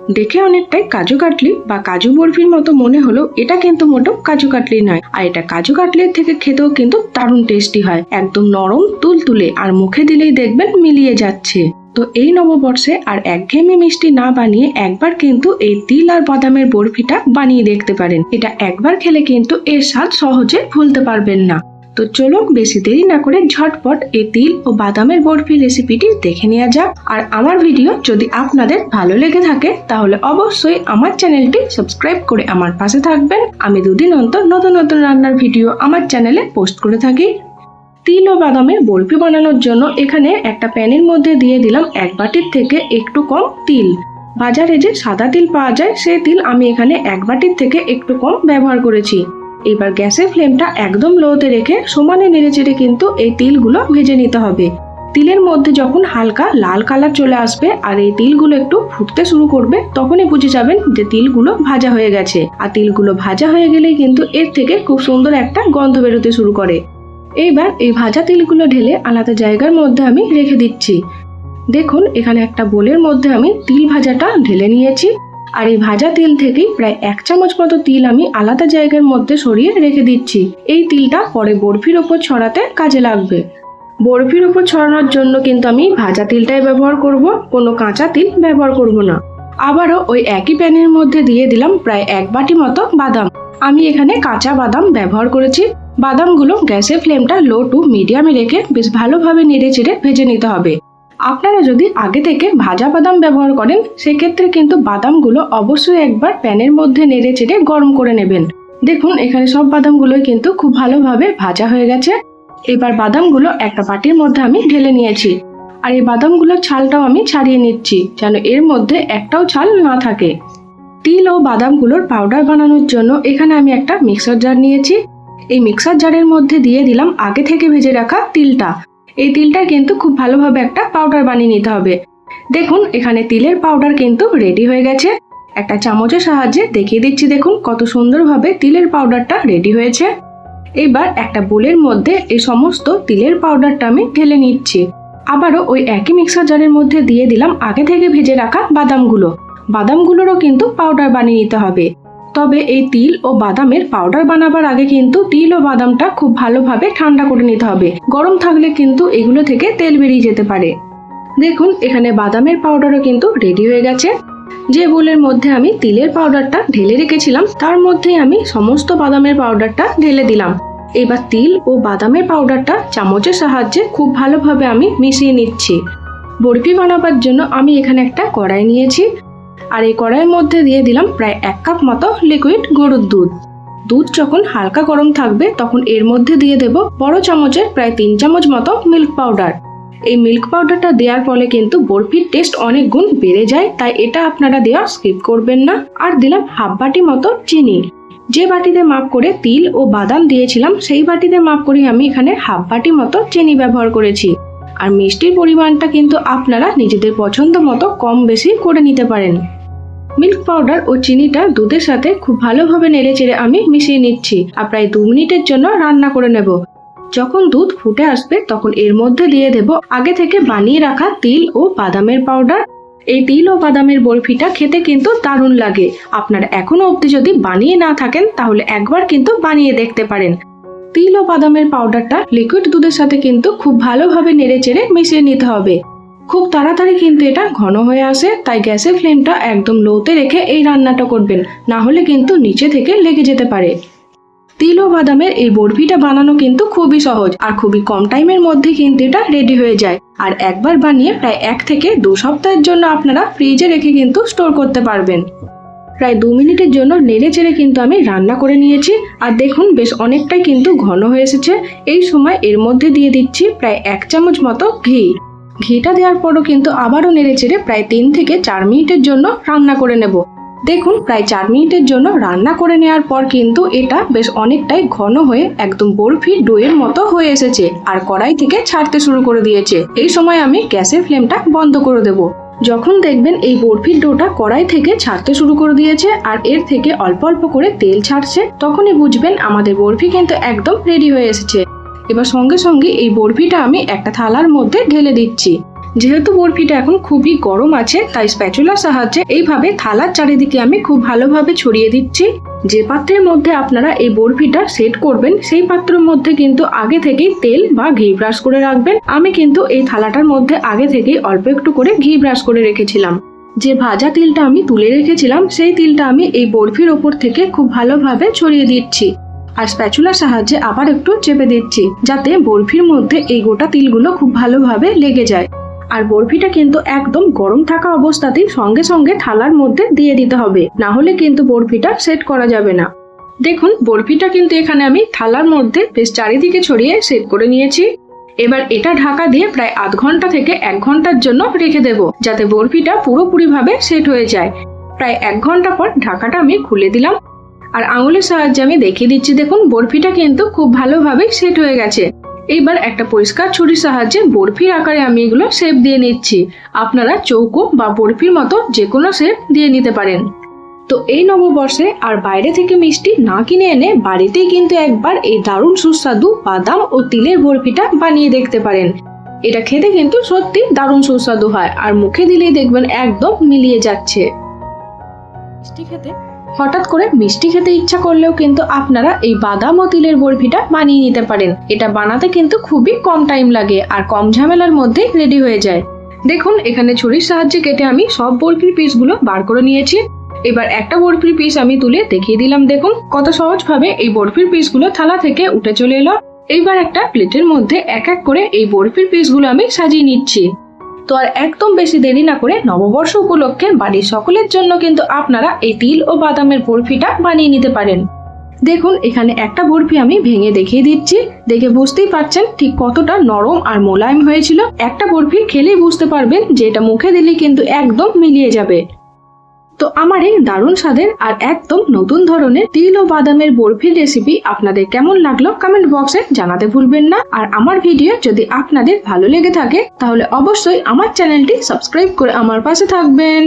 দেখে অনেকটাই কাজু কাটলি বা কাজু বরফির মতো মনে হলো, এটা কিন্তু মোটেও কাজু কাটলি নয়। আর এটা কাজু কাটলির থেকে খেতেও কিন্তু দারুণ টেস্টি হয়, একদম নরম তুলতুলে, আর মুখে দিলেই দেখবেন মিলিয়ে যাচ্ছে। তো এই নববর্ষে আর একঘেয়েমি মিষ্টি না বানিয়ে একবার কিন্তু এই তিল আর বাদামের বরফিটা বানিয়ে দেখতে পারেন। এটা একবার খেলে কিন্তু এর স্বাদ সহজে ভুলতে পারবেন না। তো চলুন বেশি দেরি না করে ঝটপট এই তিল ও বাদামের বরফি রেসিপিটি দেখে নেওয়া যাক। আর আমার ভিডিও যদি আপনাদের ভালো লেগে থাকে তাহলে অবশ্যই আমার চ্যানেলটি সাবস্ক্রাইব করে আমার পাশে থাকবেন। আমি দুদিন অন্তর নতুন নতুন রান্নার ভিডিও আমার চ্যানেলে পোস্ট করে থাকি। তিল ও বাদামের বরফি বানানোর জন্য এখানে একটা প্যানের মধ্যে দিয়ে দিলাম 1 বাটির থেকে একটু কম তিল। বাজারে যে সাদা তিল পাওয়া যায় সেই তিল আমি এখানে 1 বাটির থেকে একটু কম ব্যবহার করেছি। এবার গ্যাসের ফ্লেমটা একদম লোতে রেখে সমানে নেড়েচেড়ে কিন্তু এই তিলগুলো ভেজে নিতে হবে। তিলের মধ্যে যখন হালকা লাল কালার চলে আসবে আর এই তিলগুলো একটু ফুটতে শুরু করবে, তখনই বুঝে যাবেন যে তিলগুলো ভাজা হয়ে গেছে। আর তিলগুলো ভাজা হয়ে গেলেই কিন্তু এর থেকে খুব সুন্দর একটা গন্ধ বেরোতে শুরু করে। এইবার এই ভাজা তিলগুলো ঢেলে আলাদা জায়গার মধ্যে আমি রেখে দিচ্ছি। দেখুন এখানে একটা বোলের মধ্যে আমি তিল ভাজাটা ঢেলে নিয়েছি। আর এই ভাজা তিল থেকেই প্রায় 1 চামচ মতো তিল আমি আলাদা জায়গার মধ্যে সরিয়ে রেখে দিচ্ছি। এই তিলটা পরে বরফির ওপর ছড়াতে কাজে লাগবে। বরফির ওপর ছড়ানোর জন্য কিন্তু আমি ভাজা তিলটাই ব্যবহার করব, কোনো কাঁচা তিল ব্যবহার করব না। আবারও ওই একই প্যানের মধ্যে দিয়ে দিলাম প্রায় 1 বাটি মতো বাদাম। আমি এখানে কাঁচা বাদাম ব্যবহার করেছি। বাদামগুলো গ্যাসের ফ্লেমটা লো টু মিডিয়ামে রেখে বেশ ভালোভাবে নেড়ে চেড়ে ভেজে নিতে হবে। আপনারা যদি আগে থেকে ভাজা বাদাম ব্যবহার করেন সেক্ষেত্রে কিন্তু বাদামগুলো অবশ্যই একবার প্যানের মধ্যে নেড়ে চেড়ে গরম করে নেবেন। দেখুন এখানে সব বাদামগুলোই কিন্তু খুব ভালোভাবে ভাজা হয়ে গেছে। এবার বাদামগুলো একটা বাটির মধ্যে আমি ঢেলে নিয়েছি। আর এই বাদামগুলোর ছালটাও আমি ছাড়িয়ে নিচ্ছি, যেন এর মধ্যে একটাও ছাল না থাকে। তিল ও বাদামগুলোর পাউডার বানানোর জন্য এখানে আমি একটা মিক্সার জার নিয়েছি। এই মিক্সার জারের মধ্যে দিয়ে দিলাম আগে থেকে ভেজে রাখা তিলটা। এই তিলটা কিন্তু খুব ভালোভাবে একটা পাউডার বানিয়ে নিতে হবে। দেখুন এখানে তিলের পাউডার কিন্তু রেডি হয়ে গেছে। একটা চামচের সাহায্যে দেখিয়ে দিচ্ছি, দেখুন কত সুন্দরভাবে তিলের পাউডারটা রেডি হয়েছে। এবার একটা বোলের মধ্যে এই সমস্ত তিলের পাউডারটা আমি ঢেলে নিচ্ছি। আবারও ওই একই মিক্সার জারের মধ্যে দিয়ে দিলাম আগে থেকে ভেজে রাখা বাদামগুলো। বাদামগুলোরও কিন্তু পাউডার বানিয়ে নিতে হবে। তবে এই তিল ও বাদামের পাউডার বানাবার আগে কিন্তু তিল ও বাদামটা খুব ভালোভাবে ঠান্ডা করে নিতে হবে। গরম থাকলে কিন্তু এগুলো থেকে তেল বেরিয়ে যেতে পারে। দেখুন এখানে বাদামের পাউডারও কিন্তু রেডি হয়ে গেছে। যে বোলের মধ্যে আমি তিলের পাউডারটা ঢেলে রেখেছিলাম তার মধ্যেই আমি সমস্ত বাদামের পাউডারটা ঢেলে দিলাম। এবার তিল ও বাদামের পাউডারটা চামচের সাহায্যে খুব ভালোভাবে আমি মিশিয়ে নিচ্ছি। বরফি বানাবার জন্য আমি এখানে একটা কড়াই নিয়েছি। আর এই কড়াইয়ের মধ্যে দিয়ে দিলাম প্রায় 1 কাপ মতো লিকুইড গরুর দুধ। দুধ যখন হালকা গরম থাকবে তখন এর মধ্যে দিয়ে দেব বড় চামচের প্রায় 3 চামচ মতো মিল্ক পাউডার। এই মিল্ক পাউডারটা দেওয়ার ফলে কিন্তু বরফির টেস্ট অনেক গুণ বেড়ে যায়, তাই এটা আপনারা দেওয়া স্কিপ করবেন না। আর দিলাম 1/2 বাটি মতো চিনি। যে বাটিতে মাপ করে তিল ও বাদাম দিয়েছিলাম সেই বাটিতে মাপ করে আমি এখানে 1/2 বাটি মতো চিনি ব্যবহার করেছি। আর মিষ্টির পরিমাণটা কিন্তু আপনারা নিজেদের পছন্দ মতো কম বেশি করে নিতে পারেন। মিল্ক পাউডার ও চিনিটা দুধের সাথে খুব ভালোভাবে নেড়েচেড়ে আমি মিশিয়ে নিচ্ছি। আর প্রায় 2 মিনিটের জন্য রান্না করে নেব। যখন দুধ ফুটে আসবে তখন এর মধ্যে দিয়ে দেব আগে থেকে বানিয়ে রাখা তিল ও বাদামের পাউডার। এই তিল ও বাদামের বরফিটা খেতে কিন্তু দারুণ লাগে। আপনারা এখনো অবধি যদি বানিয়ে না থাকেন তাহলে একবার কিন্তু বানিয়ে দেখতে পারেন। তিল ও বাদামের পাউডারটা লিকুইড দুধের সাথে কিন্তু খুব ভালোভাবে নেড়েচেড়ে মিশিয়ে নিতে হবে। খুব তাড়াতাড়ি কিন্তু এটা ঘন হয়ে আসে, তাই গ্যাসের ফ্লেমটা একদম লোতে রেখে এই রান্নাটা করবেন, না হলে কিন্তু নিচে থেকে লেগে যেতে পারে। তিল ও বাদামের এই বরফিটা বানানো কিন্তু খুবই সহজ আর খুবই কম টাইমের মধ্যে কিন্তু এটা রেডি হয়ে যায়। আর একবার বানিয়ে প্রায় 1 থেকে 2 সপ্তাহের জন্য আপনারা ফ্রিজে রেখে কিন্তু স্টোর করতে পারবেন। প্রায় 2 মিনিটের জন্য নেড়ে চেড়ে কিন্তু আমি রান্না করে নিয়েছি। আর দেখুন বেশ অনেকটাই কিন্তু ঘন হয়ে এসেছে। এই সময় এর মধ্যে দিয়ে দিচ্ছি প্রায় 1 চামচ মতো ঘি। ঘিটা দেওয়ার পরও কিন্তু আবারও নেড়ে চেড়ে প্রায় 3 থেকে 4 মিনিটের জন্য রান্না করে নেব। দেখুন প্রায় 4 মিনিটের জন্য রান্না করে নেওয়ার পর কিন্তু এটা বেশ অনেকটাই ঘন হয়ে একদম বরফির ডোয়ের মতো হয়ে এসেছে আর কড়াই থেকে ছাড়তে শুরু করে দিয়েছে। এই সময় আমি গ্যাসের ফ্লেমটা বন্ধ করে দেব। যখন দেখবেন এই বরফির ডোটা কড়াই থেকে ছাড়তে শুরু করে দিয়েছে আর এর থেকে অল্প অল্প করে তেল ছাড়ছে, তখনই বুঝবেন আমাদের বরফি কিন্তু একদম রেডি হয়ে এসেছে। এবার সঙ্গে সঙ্গে এই বরফিটা আমি একটা থালার মধ্যে ঢেলে দিচ্ছি। যেহেতু বরফিটা এখন খুবই গরম আছে, তাই স্প্যাচুলার সাহায্যে এইভাবে থালার চারিদিকে আমি খুব ভালোভাবে ছড়িয়ে দিচ্ছি। যে পাত্রের মধ্যে আপনারা এই বরফিটা সেট করবেন সেই পাত্রের মধ্যে কিন্তু আগে থেকেই তেল বা ঘি ব্রাশ করে রাখবেন। আমি কিন্তু এই থালাটার মধ্যে আগে থেকেই অল্প একটু করে ঘি ব্রাশ করে রেখেছিলাম। যে ভাজা তিলটা আমি তুলে রেখেছিলাম সেই তিলটা আমি এই বরফির ওপর থেকে খুব ভালোভাবে ছড়িয়ে দিচ্ছি আর স্প্যাচুলার সাহায্যে আবার একটু চেপে দিচ্ছি, যাতে বরফির মধ্যে এই গোটা তিলগুলো খুব ভালোভাবে লেগে যায়। আর বরফিটা কিন্তু একদম গরম থাকা অবস্থাতেই সঙ্গে সঙ্গে থালার মধ্যে দিয়ে দিতে হবে, না হলে কিন্তু বরফিটা সেট করা যাবে না। দেখুন বরফিটা কিন্তু এখানে আমি থালার মধ্যে বেশ চারিদিকে ছড়িয়ে সেট করে নিয়েছি। এবার এটা ঢাকা দিয়ে প্রায় আধ ঘন্টা থেকে 1 ঘন্টার জন্য রেখে দেব, যাতে বরফিটা পুরোপুরি ভাবে সেট হয়ে যায়। প্রায় 1 ঘন্টা পর ঢাকাটা আমি খুলে দিলাম আর আঙুলের সাহায্যে আমি দেখিয়ে দিচ্ছি। দেখুন বরফিটা কিন্তু খুব ভালোভাবে সেট হয়ে গেছে। এইবার একটা পরিষ্কার ছুরির সাহায্যে বরফির আকারে আমি এগুলো শেপ দিয়ে নিচ্ছি। আপনারা চৌকো বা বরফির মতো যে কোনো শেপ দিয়ে নিতে পারেন। তো এই নববর্ষে আর বাইরে থেকে মিষ্টি না কিনে এনে বাড়িতেই কিন্তু একবার এই দারুণ সুস্বাদু বাদাম ও তিলের বরফিটা বানিয়ে দেখতে পারেন। এটা খেতে কিন্তু সত্যি দারুণ সুস্বাদু হয় আর মুখে দিলেই দেখবেন একদম মিলিয়ে যাচ্ছে। হঠাৎ করে মিষ্টি খেতে ইচ্ছা করলেও কিন্তু আপনারা এই বাদাম ও তিলের বরফিটা বানিয়ে নিতে পারেন। এটা বানাতে কিন্তু খুবই কম টাইম লাগে আর কম ঝামেলার মধ্যে রেডি হয়ে যায়। দেখুন এখানে ছুরির সাহায্যে কেটে আমি সব বরফির পিসগুলো বার করে নিয়েছি। এবার একটা বরফির পিস আমি তুলে দেখিয়ে দিলাম। দেখুন কত সহজভাবে এই বরফির পিসগুলো থালা থেকে উঠে চলে এলো। এইবার একটা প্লেটের মধ্যে এক এক করে এই বরফির পিসগুলো আমি সাজিয়ে নিচ্ছি। তো আর একদম বেশি দেরি না করে নববর্ষ উপলক্ষে বাড়ির সকলের জন্য কিন্তু আপনারা এই তিল ও বাদামের বরফিটা বানিয়ে নিতে পারেন। দেখুন এখানে একটা বরফি আমি ভেঙে দেখিয়ে দিচ্ছি। দেখে বুঝতেই পারছেন ঠিক কতটা নরম আর মোলায়েম হয়েছিল। একটা বরফি খেলেই বুঝতে পারবেন যে এটা মুখে দিলে কিন্তু একদম মিলিয়ে যাবে। তো আমার এই দারুণ স্বাদের আর একদম নতুন ধরনের তিল ও বাদামের বরফির রেসিপি আপনাদের কেমন লাগলো কমেন্ট বক্সে জানাতে ভুলবেন না। আর আমার ভিডিও যদি আপনাদের ভালো লেগে থাকে তাহলে অবশ্যই আমার চ্যানেলটি সাবস্ক্রাইব করে আমার পাশে থাকবেন।